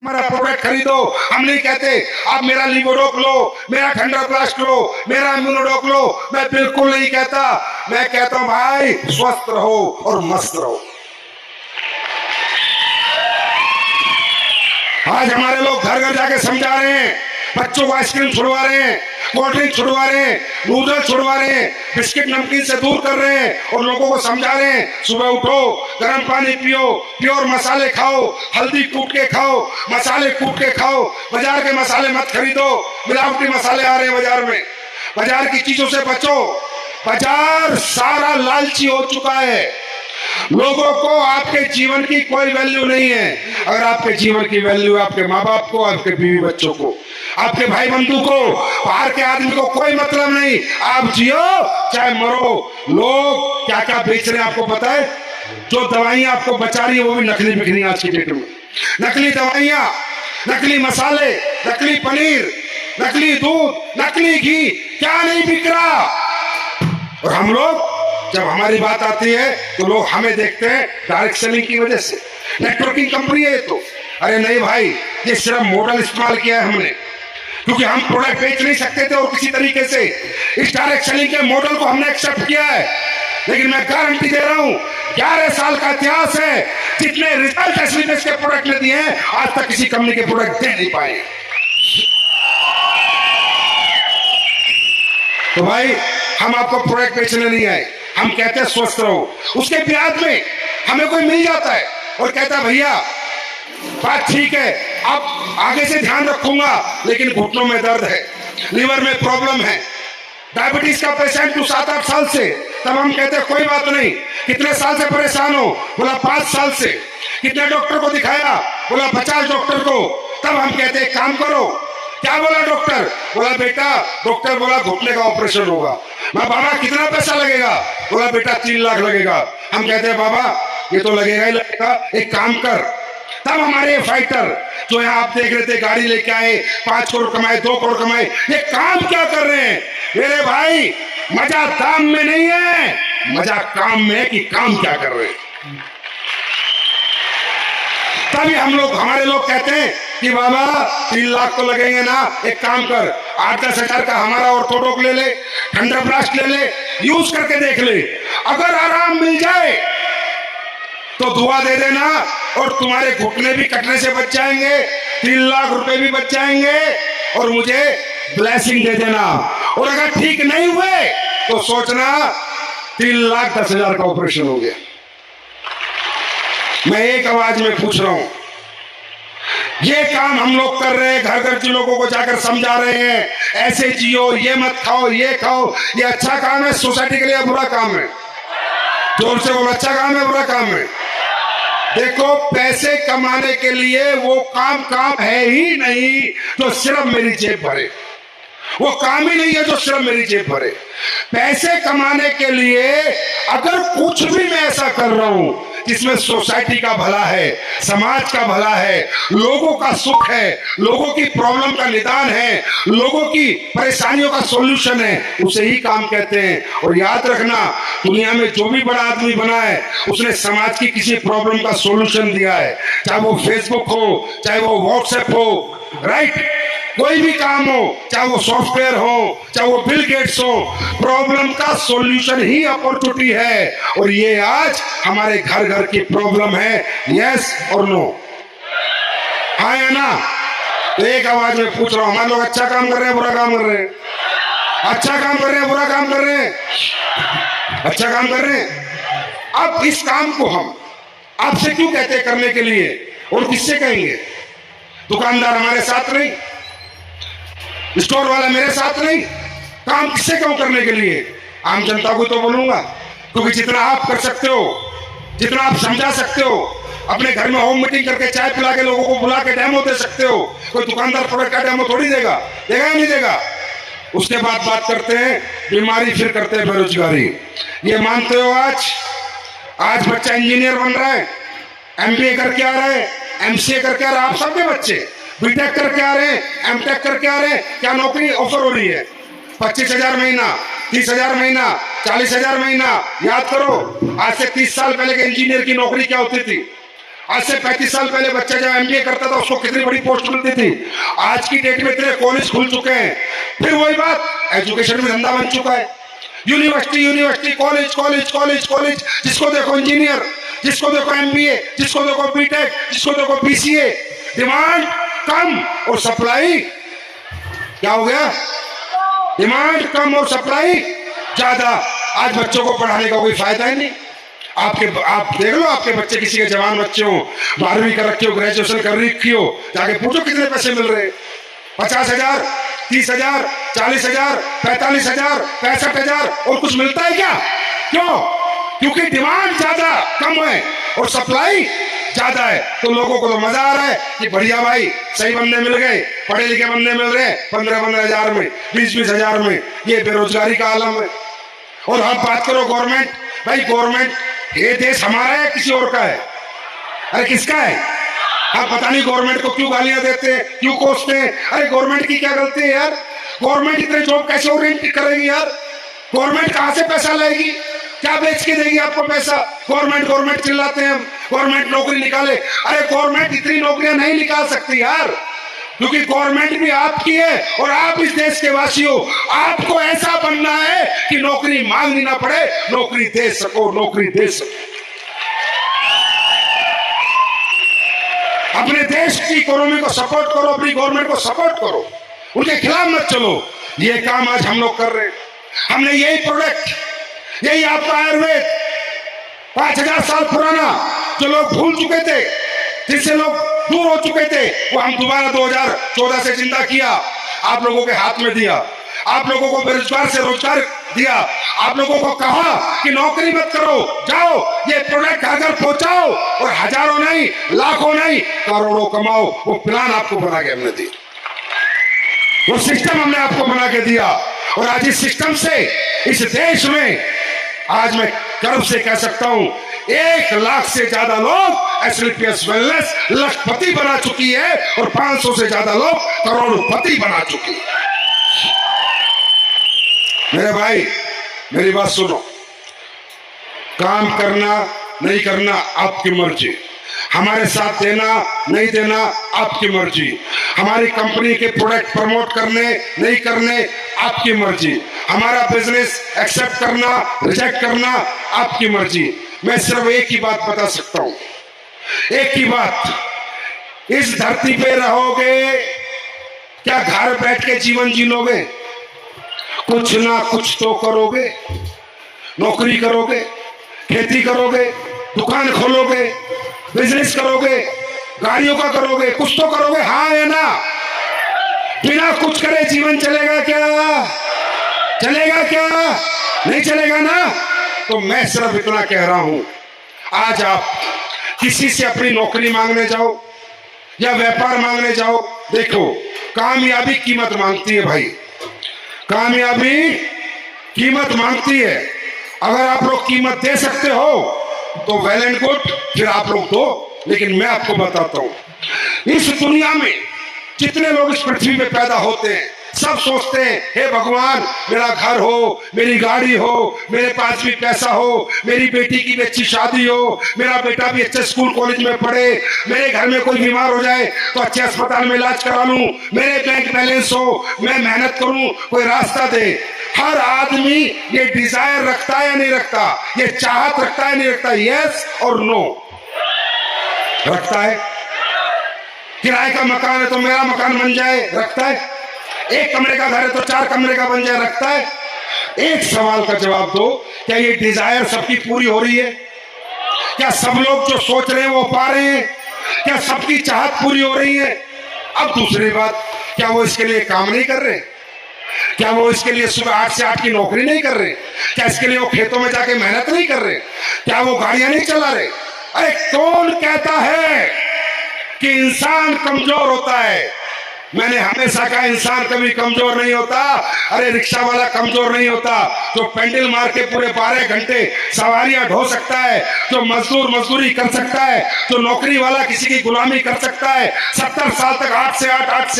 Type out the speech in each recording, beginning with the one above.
हमारा प्रोडक्ट खरीदो। हम नहीं कहते आप मेरा लिवोडोक लो, मेरा थंडरब्लास्ट लो, मेरा इम्यूनोडोक लो, मैं बिल्कुल नहीं कहता। मैं कहता हूं भाई स्वस्थ रहो और मस्त रहो। आज हमारे लोग घर घर जाके समझा रहे हैं, बच्चों को आइसक्रीम छुड़वा रहे हैं, कोल्ड ड्रिंक छुड़वा रहे हैं, नूडल छुड़वा रहे हैं, बिस्किट नमकीन से दूर कर रहे हैं और लोगों को समझा रहे हैं सुबह उठो, गर्म पानी पियो, प्योर मसाले खाओ, हल्दी कूट के खाओ, मसाले कूट के खाओ, बाजार के मसाले मत खरीदो, मिलावटी मसाले आ रहे हैं बाजार में, बाजार की चीजों से बचो। बाजार सारा लालची हो चुका है, लोगों को आपके जीवन की कोई वैल्यू नहीं है। अगर आपके जीवन की वैल्यू आपके माँ बाप को, आपके बीवी बच्चों को, आपके भाई बंधु को, बाहर के आदमी को कोई मतलब नहीं। आप जियो चाहे मरो। लोग क्या क्या बेच रहे हैं आपको पता है? जो दवाइयां आपको बचा रही है वो भी नकली बिक रही है आज की डेट में। नकली दवाइयां, नकली मसाले, नकली पनीर, नकली दूध, नकली घी, क्या नहीं बिक रहा। और हम लोग जब हमारी बात आती है तो लोग हमें देखते हैं डायरेक्ट सेलिंग की वजह से, नेटवर्किंग कंपनी है ये तो। अरे नहीं भाई, ये सिर्फ मॉडल इस्तेमाल किया है हमने, क्योंकि हम प्रोडक्ट बेच नहीं सकते थे और किसी तरीके से इस डायरेक्ट सेलिंग के मॉडल को हमने एक्सेप्ट किया है। लेकिन मैं गारंटी दे रहा हूं, 11 साल का इतिहास है, जितने रिजल्ट एसलीबेस के प्रोडक्ट ने दिए हैं आज तक किसी कंपनी के प्रोडक्ट दे नहीं पाए। तो भाई हम आपको प्रोडक्ट बेचने नहीं आए, हम कहते हैं स्वस्थ रहो। उसके ब्याज में हमें कोई मिल जाता है और कहता है भैया बात ठीक है, अब आगे से ध्यान रखूंगा, लेकिन घुटनों में दर्द है, लीवर में प्रॉब्लम है, डायबिटीज का पेशेंट तू 7-8 साल से। तब हम कहते हैं कोई बात नहीं। कितने साल से परेशान हो? बोला 5 साल से। कितने डॉक्टर को दिखाया? बोला 50 डॉक्टर को। तब हम कहते हैं काम करो। क्या बोला डॉक्टर? बोला बेटा, डॉक्टर बोला घुटने का ऑपरेशन होगा। मैं बाबा कितना पैसा लगेगा? बोला बेटा 3 लाख लगेगा। हम कहते हैं बाबा ये तो लगेगा ही लगेगा, एक काम कर। तब हमारे फाइटर जो यहाँ आप देख रहे थे गाड़ी लेके आए, 5 करोड़ कमाए, 2 करोड़ कमाए, ये काम क्या कर रहे हैं? मेरे भाई मजा दाम में नहीं है, मजा काम में है कि काम क्या कर रहे हैं। तभी हमारे लोग कहते हैं कि बाबा 3 लाख तो लगेंगे ना, एक काम कर 8-10 हजार का हमारा ऑर्थोडोक ले ले, थंडरब्लास्ट ले ले, यूज करके देख ले, अगर आराम मिल जाए तो दुआ दे देना और तुम्हारे घुटने भी कटने से बच जाएंगे, 3 लाख रुपए भी बच जाएंगे और मुझे ब्लेसिंग दे देना। और अगर ठीक नहीं हुए तो सोचना 3,10,000 का ऑपरेशन हो गया। मैं एक आवाज में पूछ रहा हूं, ये काम हम लोग कर रहे हैं, घर घर के लोगों को जाकर समझा रहे हैं ऐसे जियो, ये मत खाओ, ये खाओ, ये अच्छा काम है सोसाइटी के लिए, बुरा काम है? जोर से बोलो, अच्छा काम है बुरा काम है? देखो पैसे कमाने के लिए वो काम है ही नहीं जो सिर्फ मेरी जेब भरे, वो काम ही नहीं है जो सिर्फ मेरी जेब भरे। पैसे कमाने के लिए अगर कुछ भी मैं ऐसा कर रहा हूं जिसमें सोसाइटी का भला है, समाज का भला है, लोगों का सुख है, लोगों की प्रॉब्लम का निदान है, लोगों की परेशानियों का सॉल्यूशन है, उसे ही काम कहते हैं। और याद रखना, दुनिया में जो भी बड़ा आदमी बना है उसने समाज की किसी प्रॉब्लम का सॉल्यूशन दिया है, चाहे वो फेसबुक हो, चाहे वो व्हाट्सएप हो, राइट? कोई भी काम हो, चाहे वो सॉफ्टवेयर हो, चाहे वो बिल गेट्स हो, प्रॉब्लम का सॉल्यूशन ही अपॉर्चुनिटी है। और ये आज हमारे घर घर की प्रॉब्लम है, यस और नो, हाँ या ना? तो एक आवाज में पूछ रहा हूं, हमारे लोग अच्छा काम कर रहे हैं बुरा काम कर रहे हैं? अच्छा काम कर रहे हैं बुरा काम कर रहे हैं? अच्छा काम कर रहे हैं। अब इस काम को हम आपसे क्यों कहते हैं करने के लिए, और किससे कहेंगे? दुकानदार हमारे साथ नहीं, स्टोर वाला मेरे साथ नहीं, काम किससे क्यों करने के लिए? आम जनता को तो बोलूंगा, क्योंकि जितना आप कर सकते हो, जितना आप समझा सकते हो, अपने घर में होम मीटिंग करके चाय पिला के लोगों को बुला के डेमो दे सकते हो। कोई दुकानदार प्रोडक्ट का डेमो थोड़ी देगा, देगा या नहीं देगा? उसके बाद बात करते हैं बीमारी, फिर करते हैं बेरोजगारी। ये मानते हो आज बच्चा इंजीनियर बन रहा है, MBA करके आ रहा है, MCA करके आ रहा है, आप सबके बच्चे बीटेक करके आ रहे हैं, एमटेक करके आ रहे हैं, क्या नौकरी ऑफर हो रही है? 25,000 महीना, 30,000 महीना, 40,000 महीना। याद करो आज से 30 साल पहले के इंजीनियर की नौकरी क्या होती थी? आज से 35 साल पहले बच्चा जब एमबीए करता था उसको कितनी बड़ी पोस्ट मिलती थी। आज की डेट में इतने कॉलेज खुल चुके हैं, फिर वही बात, एजुकेशन में धंधा बन चुका है। University university, college college college college, जिसको देखो इंजीनियर, जिसको देखो एमबीए, जिसको देखो बीटेक, जिसको देखो बीसीए। डिमांड कम और सप्लाई क्या हो गया? डिमांड कम और सप्लाई ज्यादा। आज बच्चों को पढ़ाने का कोई फायदा ही नहीं। आप देख लो, आपके बच्चे, किसी के जवान बच्चे हो, 12वीं कर रखी हो, ग्रेजुएशन कर रखी हो, जाके पूछो कितने पैसे मिल रहे हैं। 50,000, 30,000, 40,000, 45,000, 65,000, और कुछ मिलता है क्या? क्यों? क्योंकि डिमांड ज्यादा कम है और सप्लाई ज्यादा है। तो लोगों को तो मजा आ रहा है कि बढ़िया भाई, सही बंदे मिल गए, पढ़े लिखे बंदे मिल रहे हैं 15,000 में, 20,000 में। ये बेरोजगारी का आलम है। और आप बात करो गवर्नमेंट, भाई गवर्नमेंट, ये देश हमारा है किसी और का है? अरे किसका है? आप पता नहीं गवर्नमेंट को क्यों गालियां देते हैं, क्यों कोसते हैं। अरे गवर्नमेंट की क्या गलती है यार? गवर्नमेंट इतने जॉब कैसे ओरिएंट करेगी यार? गवर्नमेंट कहां से पैसा लाएगी? क्या बेच के देगी आपको पैसा? गवर्नमेंट चिल्लाते हैं हम, गवर्नमेंट नौकरी निकाले। अरे गवर्नमेंट इतनी नौकरियां नहीं निकाल सकती यार, क्योंकि गवर्नमेंट भी आपकी है और आप इस देश के वासी हो। आपको ऐसा बनना है कि नौकरी मांगनी ना पड़े, नौकरी दे सको, नौकरी दे सको। अपने देश की इकोनॉमी को सपोर्ट करो, अपनी गवर्नमेंट को सपोर्ट करो, उनके खिलाफ मत चलो। ये काम आज हम लोग कर रहे हैं। हमने यही प्रोडक्ट, यही आपका आयुर्वेद 5,000 साल पुराना, जो लोग भूल चुके थे, जिससे लोग दूर हो चुके थे, वो हम दोबारा 2014 से जिंदा किया, आप लोगों के हाथ में दिया। आप लोगों को बेरोजगार से रोजगार दिया। आप लोगों को कहा कि नौकरी मत करो, जाओ ये प्रोडक्ट घर घर पहुंचाओ और हजारों नहीं, लाखों नहीं, करोड़ों कमाओ। वो प्लान आपको बना के हमने दिया, वो सिस्टम हमने आपको बना के दिया। और आज इस सिस्टम से इस देश में आज मैं गर्व से कह सकता हूं 1 लाख से ज्यादा लोग एसएलपीएस वेलनेस लखपति बना चुकी है और 500 से ज्यादा लोग करोड़पति बना चुकी है। मेरे भाई मेरी बात सुनो, काम करना नहीं करना आपकी मर्जी, हमारे साथ देना नहीं देना आपकी मर्जी, हमारी कंपनी के प्रोडक्ट प्रमोट करने नहीं करने आपकी मर्जी, हमारा बिजनेस एक्सेप्ट करना रिजेक्ट करना आपकी मर्जी। मैं सिर्फ एक ही बात बता सकता हूं, एक ही बात, इस धरती पे रहोगे क्या घर बैठ के जीवन जी लोगे? कुछ ना कुछ तो करोगे, नौकरी करोगे, खेती करोगे, दुकान खोलोगे, बिजनेस करोगे, गाड़ियों का करोगे, कुछ तो करोगे, हाँ है ना? बिना कुछ करे जीवन चलेगा क्या? चलेगा क्या? नहीं चलेगा ना। तो मैं सिर्फ इतना कह रहा हूं, आज आप किसी से अपनी नौकरी मांगने जाओ या व्यापार मांगने जाओ, देखो कामयाबी कीमत मांगती है भाई, कामयाबी कीमत मांगती है। अगर आप लोग कीमत दे सकते हो तो वेल एंड गुड, फिर आप लोग दो। लेकिन मैं आपको बताता हूं, इस दुनिया में जितने लोग इस पृथ्वी पे पैदा होते हैं, सब सोचते हैं हे भगवान मेरा घर हो, मेरी गाड़ी हो, मेरे पास भी पैसा हो, मेरी बेटी की भी अच्छी शादी हो, मेरा बेटा भी अच्छे स्कूल कॉलेज में पढ़े, मेरे घर में कोई बीमार हो जाए तो अच्छे अस्पताल में इलाज करा लूं, मेरे बैंक बैलेंस हो, मैं मेहनत करूं, कोई रास्ता दे। हर आदमी ये डिजायर रखता है या नहीं रखता? ये चाहत रखता है नहीं रखता? यस और नो रखता है। किराए का मकान है तो मेरा मकान बन जाए, रखता है। एक कमरे का घर है तो 4 कमरे का बन जाए, रखता है। एक सवाल का जवाब दो, क्या ये डिजायर सबकी पूरी हो रही है? क्या सब लोग जो सोच रहे हैं वो पा रहे हैं? क्या सबकी चाहत पूरी हो रही है? अब दूसरी बात, क्या वो इसके लिए काम नहीं कर रहे? क्या वो इसके लिए सुबह 8 से 8 की नौकरी नहीं कर रहे? क्या इसके लिए वो खेतों में जाके मेहनत नहीं कर रहे? क्या वो गाड़ियां नहीं चला रहे? अरे कौन कहता है कि इंसान कमजोर होता है? मैंने हमेशा कहा इंसान कभी कमजोर नहीं होता। अरे रिक्शा वाला कमजोर नहीं होता, जो पेंडल मार के पूरे 12 घंटे सवारियां ढो सकता है, जो मजदूर मजदूरी कर सकता है, जो नौकरी वाला किसी की गुलामी कर सकता है, 70 साल तक 8 से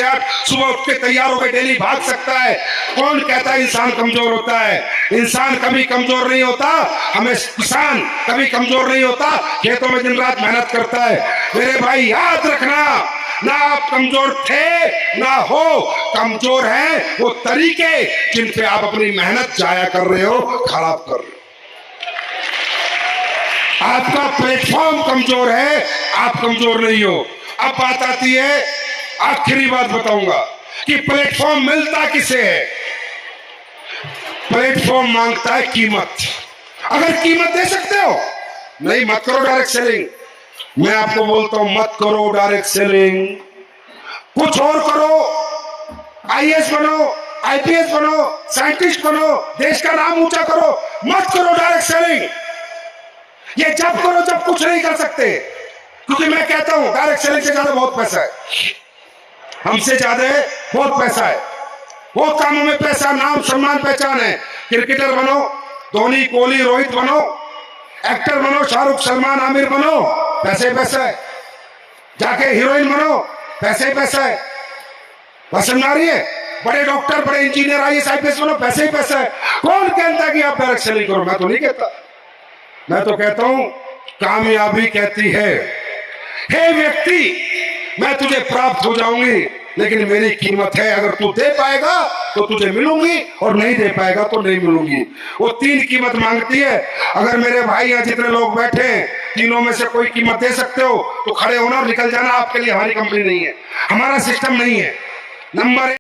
8 सुबह उठ के तैयार होकर डेली भाग सकता है। कौन कहता है इंसान कमजोर होता है? इंसान कभी कमजोर नहीं होता। हमें किसान कभी कमजोर नहीं होता, खेतों में दिन रात मेहनत करता है। मेरे भाई याद रखना, ना आप कमजोर थे ना हो, कमजोर हैं वो तरीके जिन पे आप अपनी मेहनत जाया कर रहे हो, खराब कर रहे हो। आपका प्लेटफॉर्म कमजोर है, आप कमजोर नहीं हो। अब बात आती है, आखिरी बात बताऊंगा कि प्लेटफॉर्म मिलता किसे है। प्लेटफॉर्म मांगता है कीमत। अगर कीमत दे सकते हो, नहीं मत करो डायरेक्ट सेलिंग। मैं आपको बोलता हूं मत करो डायरेक्ट सेलिंग, कुछ और करो। आईएएस बनो, आईपीएस बनो, साइंटिस्ट बनो, देश का नाम ऊंचा करो, मत करो डायरेक्ट सेलिंग। ये जब करो जब कुछ नहीं कर सकते, क्योंकि मैं कहता हूं डायरेक्ट सेलिंग से ज्यादा बहुत पैसा है, हमसे ज्यादा बहुत पैसा है, बहुत कामों में पैसा, नाम सम्मान पहचान है। क्रिकेटर बनो, धोनी कोहली रोहित बनो, एक्टर बनो, शाहरुख सलमान आमिर बनो, पैसे पैसा है। जाके हीरोइन बनो, पैसे पैसा है। पसंद आ रही है? बड़े डॉक्टर, बड़े इंजीनियर, आईएएस आईपीएस बनो, पैसे ही पैसा है। कौन कहता है कि आप डायरेक्ट सेलिंग करो? मैं तो नहीं कहता। मैं तो कहता हूं कामयाबी कहती है, हे व्यक्ति मैं तुझे प्राप्त हो जाऊंगी, लेकिन मेरी कीमत है। अगर तू दे पाएगा तो तुझे मिलूंगी, और नहीं दे पाएगा तो नहीं मिलूंगी। वो 3 कीमत मांगती है। अगर मेरे भाई यहाँ जितने लोग बैठे हैं, तीनों में से कोई कीमत दे सकते हो तो खड़े होना और निकल जाना। आपके लिए हमारी कंपनी नहीं है, हमारा सिस्टम नहीं है। नंबर